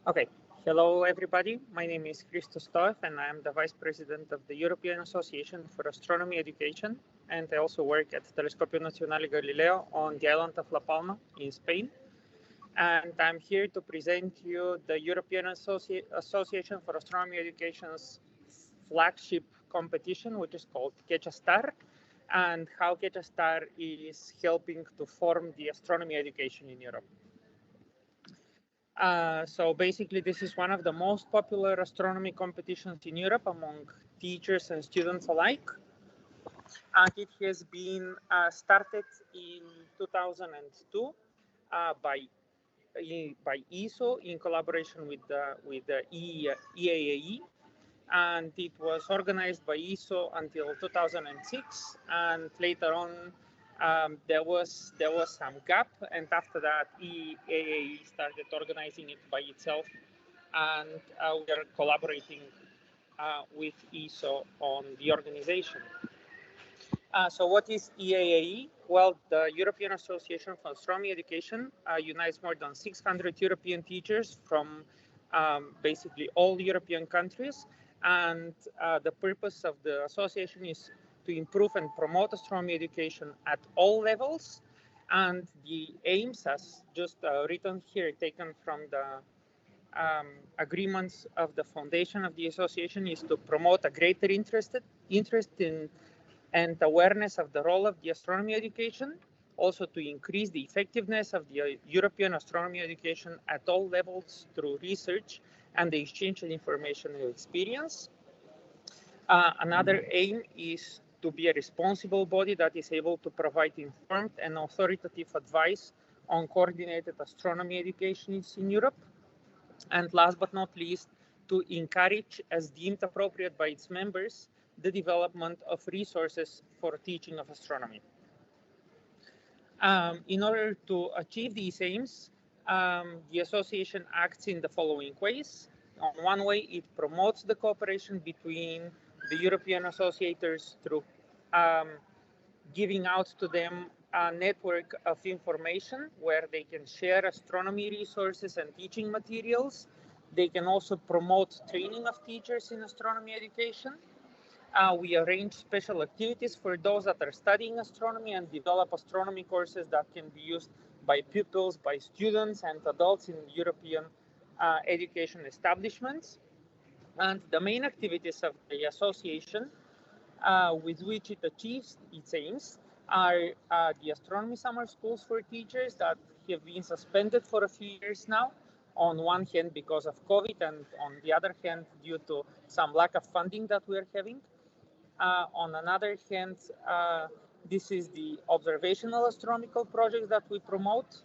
Okay, hello everybody. My name is Stoev and I am the Vice President of the European Association for Astronomy Education, and I also work at Telescopio Nazionale Galileo on the island of La Palma in Spain. And I'm here to present you the European Association for Astronomy Education's flagship competition, which is called ChechaStar, and how ChechaStar is helping to form the astronomy education in Europe. So basically, this is one of the most popular astronomy competitions in Europe among teachers and students alike. And it has been started in 2002 by ESO in collaboration with the EAAE. And it was organized by ESO until 2006, and later on there was some gap, and after that EAAE started organizing it by itself, and we are collaborating with ESO on the organization. So what is EAAE? Well, the European Association for Astronomy Education unites more than 600 European teachers from basically all European countries. And the purpose of the association is to improve and promote astronomy education at all levels. And the aims, as just written here, taken from the agreements of the foundation of the association, is to promote a greater interest in and awareness of the role of the astronomy education, also to increase the effectiveness of the European astronomy education at all levels through research and the exchange of information and experience. Another aim is to be a responsible body that is able to provide informed and authoritative advice on coordinated astronomy education in Europe. And last but not least, to encourage, as deemed appropriate by its members, the development of resources for teaching of astronomy. In order to achieve these aims, the association acts in the following ways. On one way, it promotes the cooperation between the European associators through giving out to them a network of information where they can share astronomy resources and teaching materials. They can also promote training of teachers in astronomy education. We arrange special activities for those that are studying astronomy and develop astronomy courses that can be used by pupils, by students and adults in European education establishments. And the main activities of the association with which it achieves its aims are the astronomy summer schools for teachers that have been suspended for a few years now, on one hand because of COVID, and on the other hand due to some lack of funding that we are having. On another hand, this is the observational astronomical projects that we promote,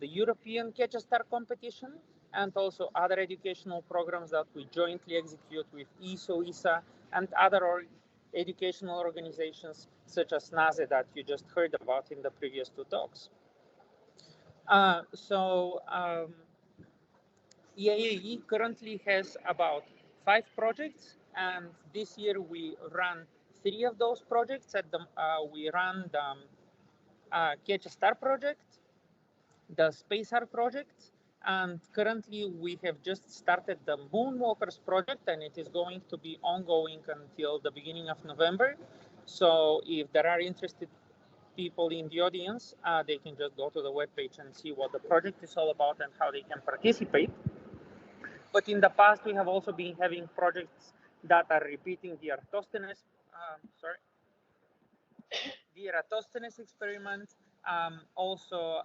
the European ChechaStar competition, and also other educational programs that we jointly execute with ESO, ESA, and other educational organizations such as NASE that you just heard about in the previous two talks. EAAE currently has about 5 projects, and this year we ran 3 of those projects. We ran the ChechaStar project, the SpaceR project, and currently we have just started the Moonwalkers project, and it is going to be ongoing until the beginning of November. So if there are interested people in the audience, they can just go to the webpage and see what the project is all about and how they can participate. But in the past, we have also been having projects that are repeating the Eratosthenes, the Eratosthenes experiment, also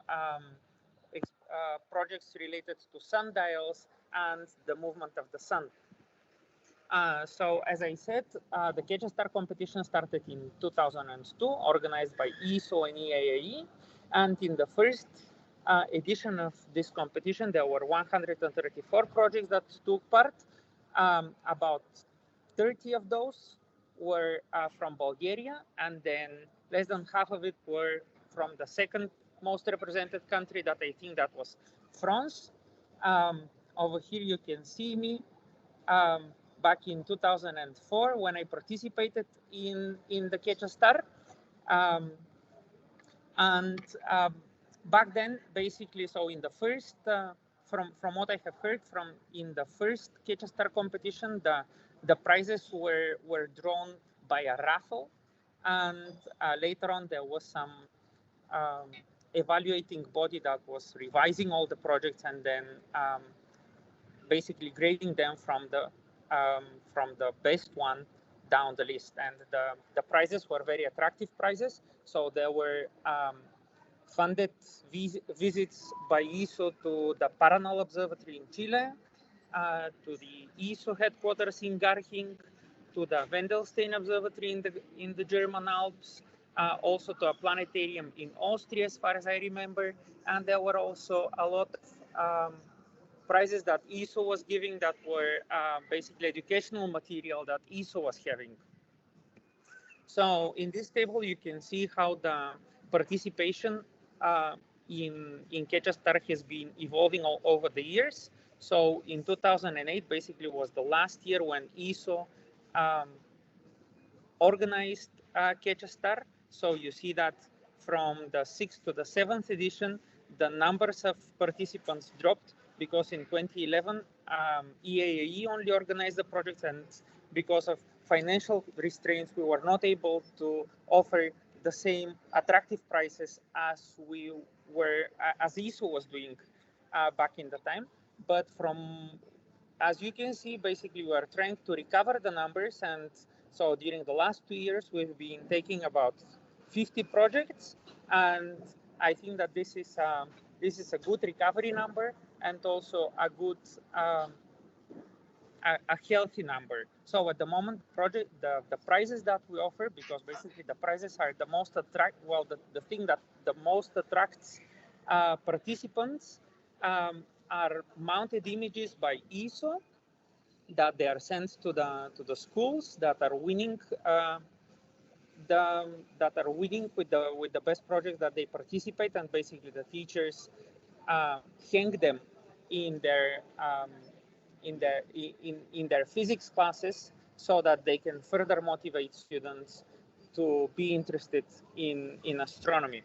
projects related to sundials and the movement of the sun. So as I said, the ChechaStar competition started in 2002, organized by ESO and EAAE. And in the first edition of this competition, there were 134 projects that took part. About 30 of those were from Bulgaria, and then less than half of it were from the second most represented country, that I think that was France. Over here you can see me back in 2004 when I participated in the ChechaStar. Back then, basically, so in the first from what I have heard from in the first Star competition, the prizes were drawn by a raffle, and later on there was some evaluating body that was revising all the projects and then basically grading them from the best one down the list. And the prizes were very attractive prizes. So there were funded visits by ESO to the Paranal Observatory in Chile, to the ESO headquarters in Garching, to the Wendelstein Observatory in the German Alps, also to a planetarium in Austria, as far as I remember. And there were also a lot of prizes that ESO was giving that were basically educational material that ESO was having. So in this table, you can see how the participation in Star has been evolving all over the years. So in 2008, basically was the last year when ESO organized Star. So you see that from the 6th to the 7th edition, the numbers of participants dropped because in 2011, EAAE only organized the project, and because of financial restraints, we were not able to offer the same attractive prices as we were, as ESO was doing back in the time. But as you can see, basically we are trying to recover the numbers, and so during the last 2 years, we've been taking about 50 projects, and I think that this is a good recovery number and also a good a healthy number. So at the moment, the prizes that we offer, because basically the prizes are the most the thing that the most attracts participants are mounted images by ESO that they are sent to the schools that are winning with the best projects that they participate, and basically the teachers hang them in their physics classes so that they can further motivate students to be interested in astronomy.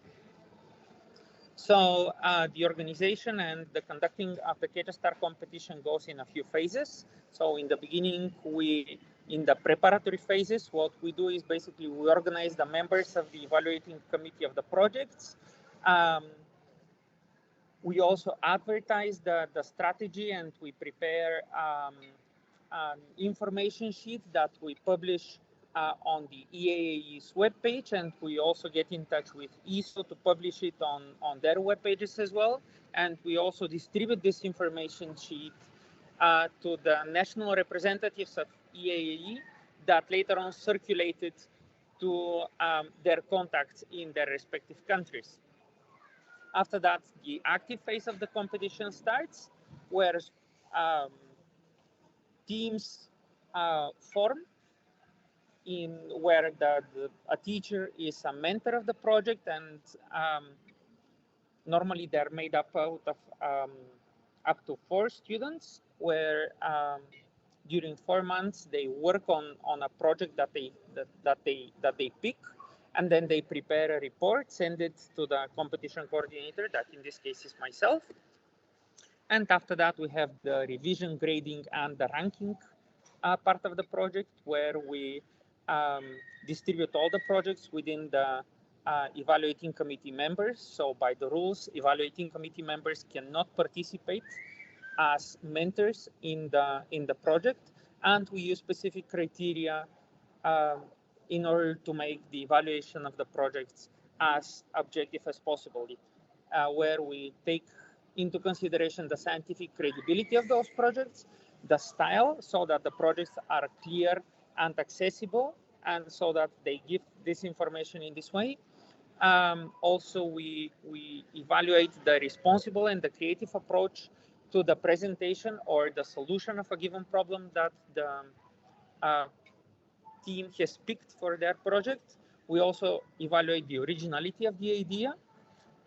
So the organization and the conducting of the Star competition goes in a few phases. So in the beginning, in the preparatory phases, what we do is basically we organize the members of the evaluating committee of the projects. We also advertise the strategy, and we prepare an information sheet that we publish on the EAAE's webpage, and we also get in touch with ESO to publish it on their web pages as well. And we also distribute this information sheet to the national representatives of EAAE that later on circulated to their contacts in their respective countries. After that, the active phase of the competition starts, where teams form, where a teacher is a mentor of the project, and normally they're made up out of up to 4 students, where during 4 months they work on a project that they pick, and then they prepare a report, send it to the competition coordinator, that in this case is myself. And after that, we have the revision, grading, and the ranking part of the project, where we distribute all the projects within the evaluating committee members. So by the rules, evaluating committee members cannot participate as mentors in the project, and we use specific criteria in order to make the evaluation of the projects as objective as possible, where we take into consideration the scientific credibility of those projects, the style, so that the projects are clear and accessible, and so that they give this information in this way. Also, we evaluate the responsible and the creative approach to the presentation or the solution of a given problem that the team has picked for their project. We also evaluate the originality of the idea,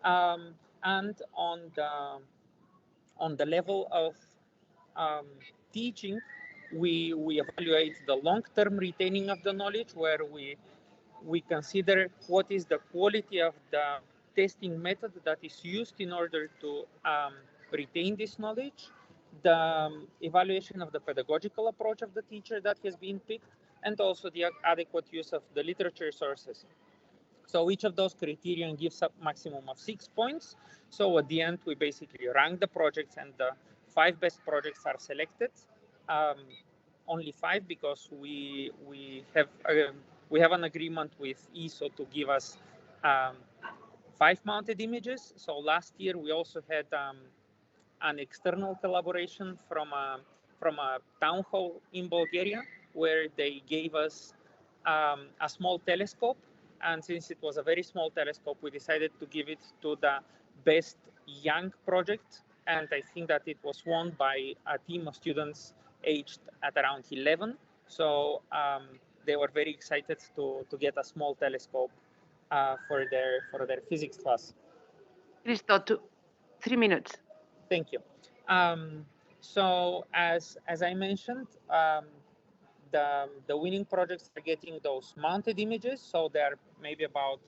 and on the level of teaching, we evaluate the long-term retaining of the knowledge, where we consider what is the quality of the testing method that is used in order to retain this knowledge, the evaluation of the pedagogical approach of the teacher that has been picked, and also the adequate use of the literature sources. So each of those criterion gives a maximum of 6 points. So at the end, we basically rank the projects, and the 5 best projects are selected. Only 5 because we have an agreement with ESO to give us 5 mounted images. So last year we also had an external collaboration from a town hall in Bulgaria, where they gave us a small telescope. And since it was a very small telescope, we decided to give it to the best young project. And I think that it was won by a team of students aged at around 11. So they were very excited to get a small telescope for their physics class. Christo, 3 minutes. Thank you. So as I mentioned, the winning projects are getting those mounted images. So they're maybe about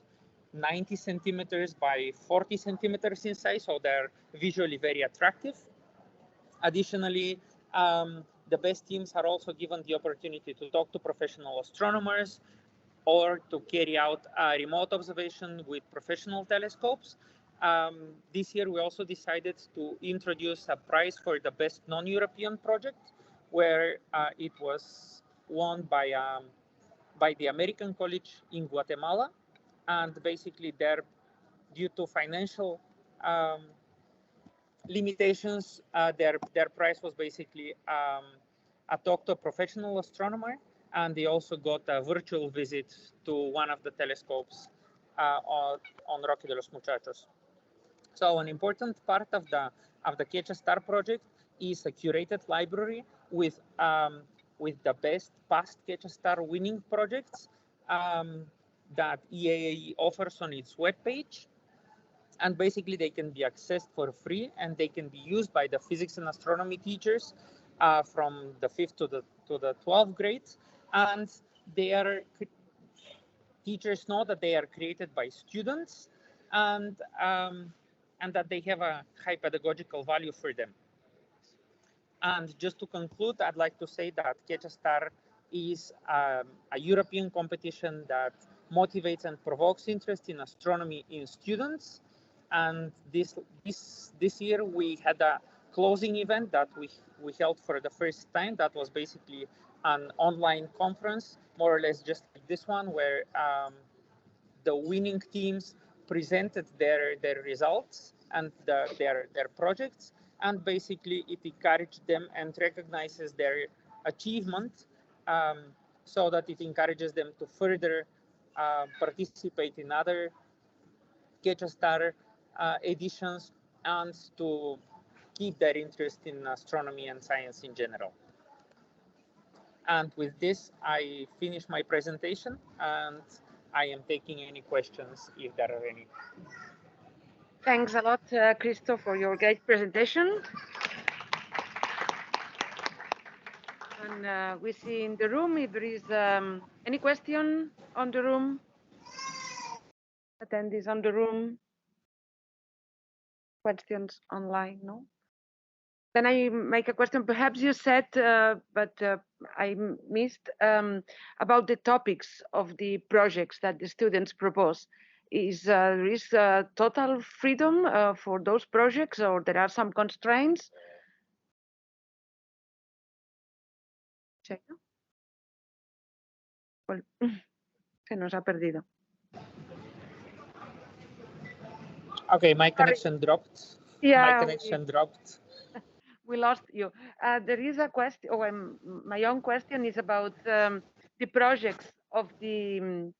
90 centimeters by 40 centimeters in size. So they're visually very attractive. Additionally, the best teams are also given the opportunity to talk to professional astronomers or to carry out a remote observation with professional telescopes. This year, we also decided to introduce a prize for the best non-European project, where it was won by the American College in Guatemala. And basically, due to financial limitations, their prize was basically a talk to a professional astronomer, and they also got a virtual visit to one of the telescopes on Roque de los Muchachos. So an important part of the Catch a Star project is a curated library with the best past Catch a Star winning projects that EAAE offers on its webpage. And basically, they can be accessed for free, and they can be used by the physics and astronomy teachers from the 5th to the 12th grades. And teachers know that they are created by students, and that they have a high pedagogical value for them. And just to conclude, I'd like to say that Catch a Star is a European competition that motivates and provokes interest in astronomy in students. And this year we had a closing event that we held for the first time. That was basically an online conference, more or less just like this one, where the winning teams presented their results and their projects, and basically it encouraged them and recognizes their achievement, so that it encourages them to further participate in other Catch a Star editions, and to keep their interest in astronomy and science in general. And with this, I finish my presentation, and I am taking any questions if there are any. Thanks a lot, Christo, for your great presentation. And we see in the room if there is any question on the room. Attendees on the room. Questions online, no? Then I make a question. Perhaps you said, but I missed, about the topics of the projects that the students propose. Is there total freedom for those projects, or there are some constraints? Well, se nos ha perdido. Okay, my connection dropped. Yeah, my connection dropped. We lost you. There is a question. Oh, my own question is about the projects of the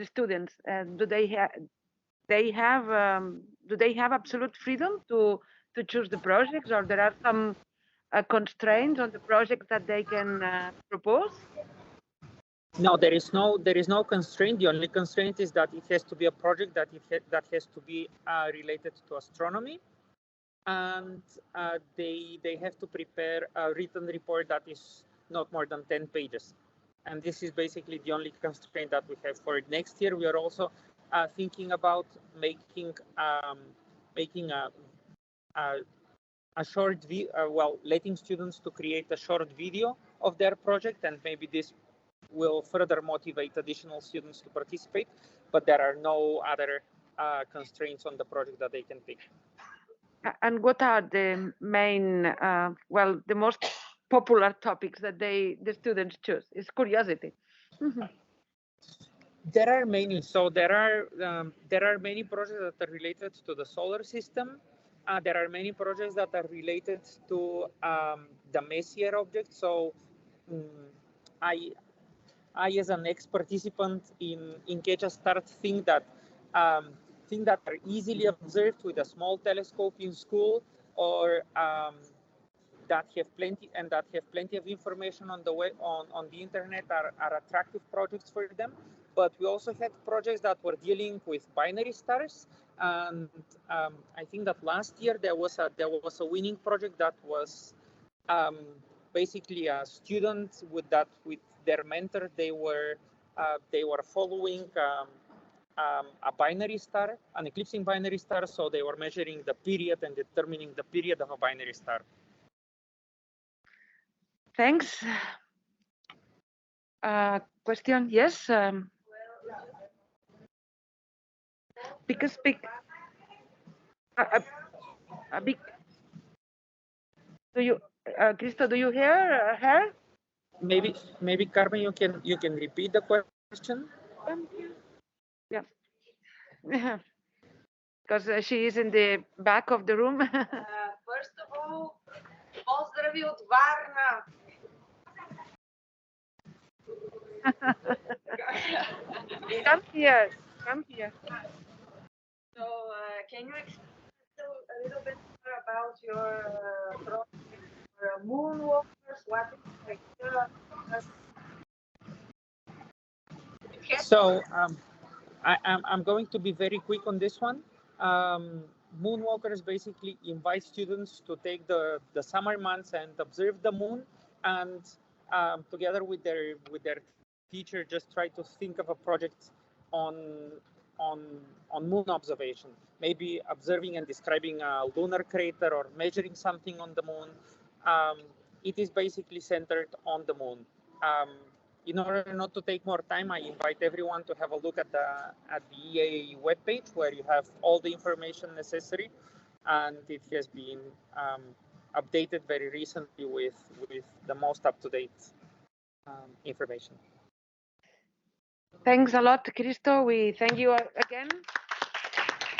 students. Do they have absolute freedom to choose the projects, or there are some constraints on the projects that they can propose? No, there is no constraint. The only constraint is that it has to be a project that has to be related to astronomy, and they have to prepare a written report that is not more than 10 pages. And this is basically the only constraint that we have for next year. We are also thinking about making a a short well, letting students to create a short video of their project, and maybe this will further motivate additional students to participate, but there are no other constraints on the project that they can pick. And what are the main, well, the most popular topics that the students choose? It's curiosity. There are many. So there are many projects that are related to the solar system. There are many projects that are related to the Messier object. So I as an ex-participant in CAGEA start think that are easily observed with a small telescope in school, or that have plenty of information on the web, on the internet, are attractive projects for them. But we also had projects that were dealing with binary stars, and I think that last year there was a winning project that was basically a student with their mentor. They were following a binary star, an eclipsing binary star. So they were measuring the period and determining the period of a binary star. Thanks. Question? Yes. Because a big. Do you, Christo? Do you hear her? Maybe Carmen, you can repeat the question. Yeah. Because she is in the back of the room. First of all, pozdravi od Varna. Come here. Come here. So, can you explain a little bit more about your project for moonwalkers? What is the idea? So I'm going to be very quick on this one. Moonwalkers basically invite students to take the summer months and observe the moon, and together with their teacher, just try to think of a project on moon observation. Maybe observing and describing a lunar crater or measuring something on the moon. It is basically centered on the moon. In order not to take more time, I invite everyone to have a look at the EAAE webpage, where you have all the information necessary, and it has been updated very recently with the most up-to-date information. Thanks a lot, Christo. We thank you again.